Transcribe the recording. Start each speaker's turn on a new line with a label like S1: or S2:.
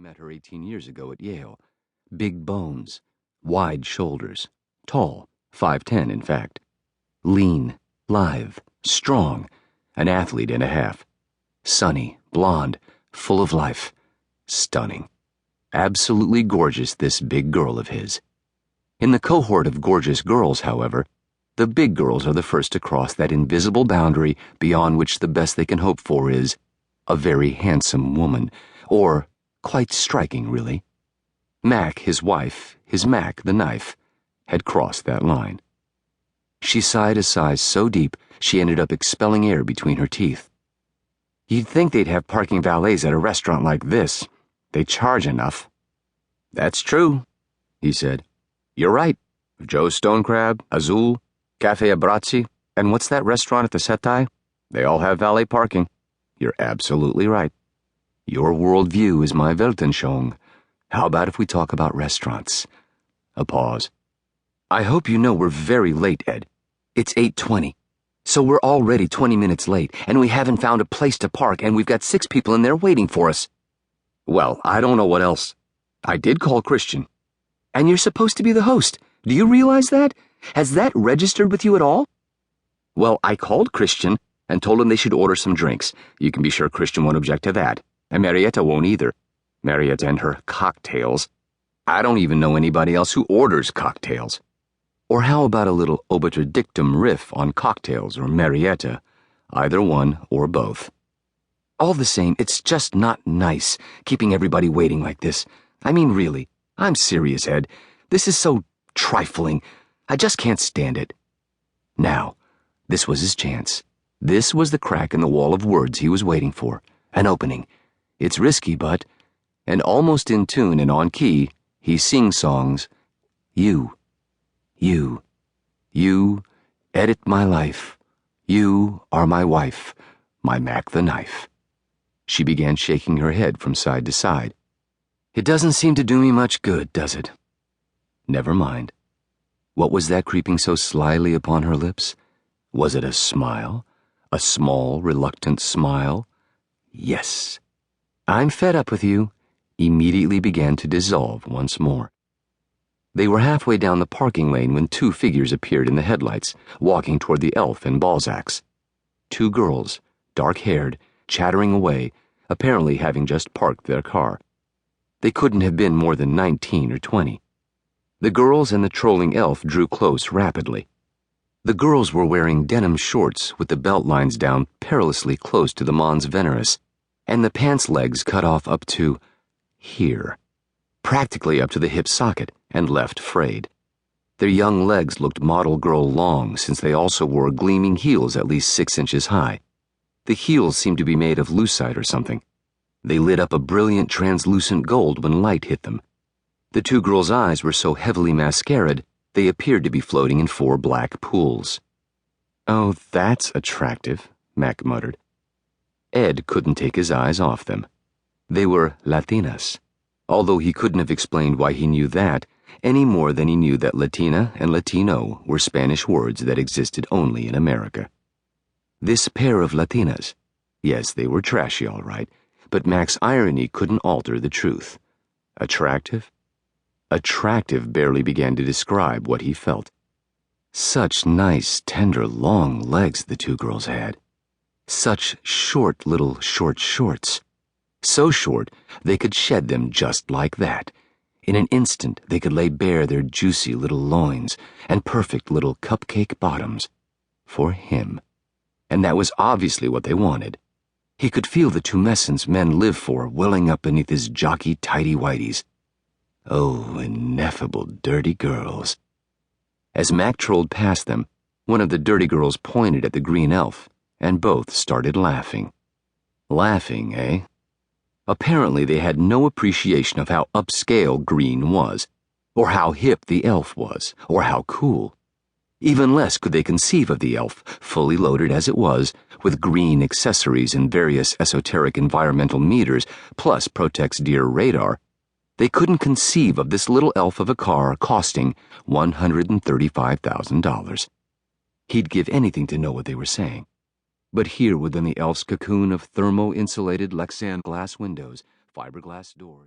S1: met her 18 years ago at Yale. Big bones, wide shoulders, tall, 5'10" in fact. Lean, lithe, strong, an athlete and a half. Sunny, blonde, full of life, stunning. Absolutely gorgeous, this big girl of his. In the cohort of gorgeous girls, however, the big girls are the first to cross that invisible boundary beyond which the best they can hope for is a very handsome woman, or quite striking, really. Mac, his wife, his Mac, the knife, had crossed that line. She sighed a sigh so deep she ended up expelling air between her teeth. You'd think they'd have parking valets at a restaurant like this. They charge enough. That's true, he said. You're right. Joe's Stone Crab, Azul, Cafe Abrazzi, and what's that restaurant at the Setai? They all have valet parking. You're absolutely right. Your worldview is my Weltanschauung. How about if we talk about restaurants? A pause. I hope you know we're very late, Ed. It's 8:20. So we're already 20 minutes late, and we haven't found a place to park, and we've got 6 people in there waiting for us. Well, I don't know what else. I did call Christian. And you're supposed to be the host. Do you realize that? Has that registered with you at all? Well, I called Christian and told him they should order some drinks. You can be sure Christian won't object to that. And Marietta won't either. Marietta and her cocktails. I don't even know anybody else who orders cocktails. Or how about a little obiter dictum riff on cocktails or Marietta? Either one or both. All the same, it's just not nice keeping everybody waiting like this. I mean, really, I'm serious, Ed. This is so trifling. I just can't stand it. Now, this was his chance. This was the crack in the wall of words he was waiting for. An opening. It's risky, but, and almost in tune and on key, he sing-songs, You, edit my life. You are my wife, my Mac the knife. She began shaking her head from side to side. It doesn't seem to do me much good, does it? Never mind. What was that creeping so slyly upon her lips? Was it a smile? A small, reluctant smile? Yes. I'm fed up with you. Immediately began to dissolve once more. They were halfway down the parking lane when 2 figures appeared in the headlights, walking toward the Elf and Balzac's. 2 girls, dark-haired, chattering away, apparently having just parked their car. They couldn't have been more than 19 or 20. The girls and the trolling elf drew close rapidly. The girls were wearing denim shorts with the belt lines down perilously close to the mons veneris, and the pants legs cut off up to here, practically up to the hip socket and left frayed. Their young legs looked model girl long since they also wore gleaming heels at least 6 inches high. The heels seemed to be made of lucite or something. They lit up a brilliant translucent gold when light hit them. The 2 girls' eyes were so heavily mascaraed they appeared to be floating in 4 black pools. Oh, that's attractive, Mac muttered. Ed couldn't take his eyes off them. They were Latinas, although he couldn't have explained why he knew that any more than he knew that Latina and Latino were Spanish words that existed only in America. This pair of Latinas, yes, they were trashy all right, but Mac's irony couldn't alter the truth. Attractive? Attractive barely began to describe what he felt. Such nice, tender, long legs the 2 girls had. Such short little short shorts. So short they could shed them just like that. In an instant they could lay bare their juicy little loins and perfect little cupcake bottoms. For him. And that was obviously what they wanted. He could feel the tumescence men live for welling up beneath his jockey tighty-whities. Oh, ineffable dirty girls. As Mac trolled past them, one of the dirty girls pointed at the green elf, and both started laughing. Laughing, eh? Apparently they had no appreciation of how upscale green was, or how hip the elf was, or how cool. Even less could they conceive of the elf, fully loaded as it was, with green accessories and various esoteric environmental meters, plus Protex Deer radar. They couldn't conceive of this little elf of a car costing $135,000. He'd give anything to know what they were saying. But here within the elf's cocoon of thermo-insulated Lexan glass windows, fiberglass doors,